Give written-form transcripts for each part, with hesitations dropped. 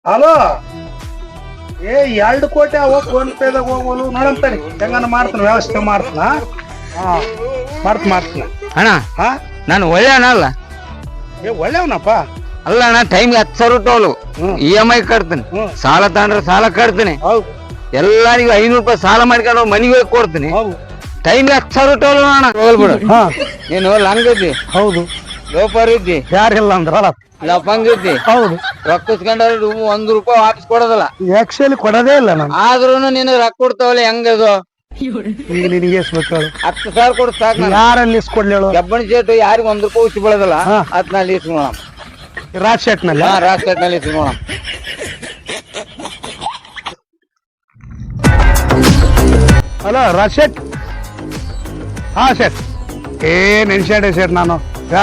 Hello ಏ 2 ಕೋಟಿ ಅವ ಫೋನ್ ಪೇದಾಗ ಹೋಗೋಲು ನೋಡಂತಾನೆ ಹೆಂಗನ ಮಾಡ್ತಾನ ವ್ಯವಸ್ಥೆ ಮಾಡ್ತಾನ. ಹಾ ಮಾಡ್ತಾನ ಅಣ್ಣ ಹಾ ನಾನು ಒಳ್ಳೆ ಅಣ್ಣ ಅಲ್ಲ. ಏ ಒಳ್ಳೆವನಪ್ಪ. ಅಲ್ಲ ಅಣ್ಣ ಟೈಮ್ಗೆ 10,000 ಟೋಲು EMI ಕಟ್ತೀನಿ, ಸಾಲ ತಗೊಂಡ್ರೆ ಸಾಲ ಕಟ್ತೀನಿ, ಹೌದು ಎಲ್ಲರಿಗೂ 500 ರೂಪಾಯಿ ಸಾಲ ಮಾಡ್ಕೊಂಡು ಮನೆಗೆ ಹೋಗಿ ಕೊಡ್ತೀನಿ. ಹೌದು ಟೈಮ್ಗೆ 10,000 ಟೋಲು ಅಣ್ಣ ಹೋಗ್ಬಿಡು. ಹಾ ನೀನು ಲಂಗ್ ಇದ್ದಿ, ಹೌದು ಲೋಪರ್ ಇದ್ದಿ, ಯಾರಿಲ್ಲ ಅಂದ್ರಲ್ಲ. ಲಫಂಗ್ ಇದ್ದಿ, ಹೌದು ರೊಕ್ಕ ಇಸ್ಕೊಂಡ್ರೆ 1 ರೂಪಾಯಿ ವಾಪಸ್ ಕೊಡೋದಿಲ್ಲ. ಆಕ್ಚುಲಿ ಕೊಡೋದೇ ಇಲ್ಲ ನಾನು. ಆದ್ರೂ ನಿನಗೆ ರೊಕ್ಕ ಕೊಡ್ತಾವಲ್ಲ ಹೆಂಗದು? ಈಗ ನಿನಗೆ ಎಷ್ಟು ಬೇಕು 10,000 ಕೊಡು ಸಾಕು. ನಾನು ಯಾರಲ್ಲಿ ಇಸ್ಕೊಡ್ಲಿ ಹೇಳು? ಕಬ್ಬಣಿ ಚೇಟು ಯಾರಿಗ 1 ರೂಪಾಯಿ ಉಚ್ಚಿ ಬೀಳೋದಿಲ್ಲ. ಹಾ. ಅದ್ ನಲ್ಲಿ ಇಸ್ಕೊಳ ರಾಜ್ ಶೆಟ್ನಲ್ಲಿ ರಾಷ್ಟ್ರದಲ್ಲಿ ಇಸ್ಕೊಳ. ಹಲೋ ರಾಜ್ ಶೆಟ್. ಹಾ ಶೆಟ್ ನೆನ್ಸೆಡೆ ಶೆಟ್ ನಾನು.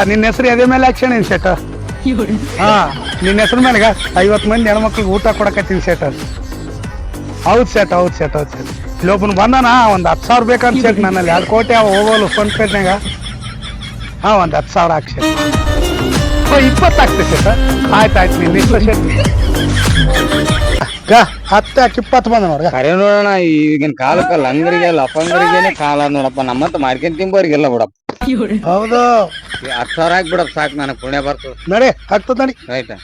ನಿನ್ನ ಹೆಸರು ಎದೆ ಮೇಲೆ ಆಕ್ಷನ್ ಏನ್ ಶೆಟ್? ಹಾ ನಿನ್ನ ಹೆಸರು ಮೇಲೆ 50 ಮಂದಿ ಹೆಣ್ಮಕ್ಳಿಗೆ ಊಟ ಕೊಡಕತ್ತೀನಿ ಶೆಟ್. ಹೌದು ಶೆಟ್ ಹೌದು ಶೆಟ್ ಹೌದು ಶೆಟ್. ಇಲ್ಲೊಬ್ಬನು ಬಂದಾನ, ಒಂದು 10,000 ಬೇಕಂತ ಶೆಟ್. ನನ್ನಲ್ಲಿ 2 ಕೋಟಿ ಅವ ಹೋಗೋಲು ಫೋನ್ ಪೇದ್ನಾಗ. ಹಾ ಒಂದು 10,000 ಹಾಕಿ ಶೆಟ್. 20 ಆಗ್ತದೆ ಶೆಟ್. ಆಯ್ತು ನಿನ್ನ ಇಷ್ಟ ಶೆಟ್. 10 ಹಾಕಿ 20 ಬಂದ ನೋಡ್ಗ. ಕರೆ ನೋಡೋಣ, ಈಗಿನ ಕಾಲಕ್ಕೆ ಲಂಗರಿಗೆ ಲಫಂಗರಿಗೇನೆ ಕಾಲ ನೋಡಪ್ಪ. ನಮ್ಮಂತ ಮಾಡ್ಕೊಂಡ್ ತಿಂಬೋರಿಗೆಲ್ಲ ಬಿಡಪ್ಪ. ಹೌದು 10,000 ಹಾಕಿ ಬಿಡಪ್ಪ ಸಾಕು, ನನಗೆ ಪುಣ್ಯ ಬರ್ತದೆ. ನಡೆ ಆಗ್ತದ ನಡಿ. ಆಯ್ತಾ?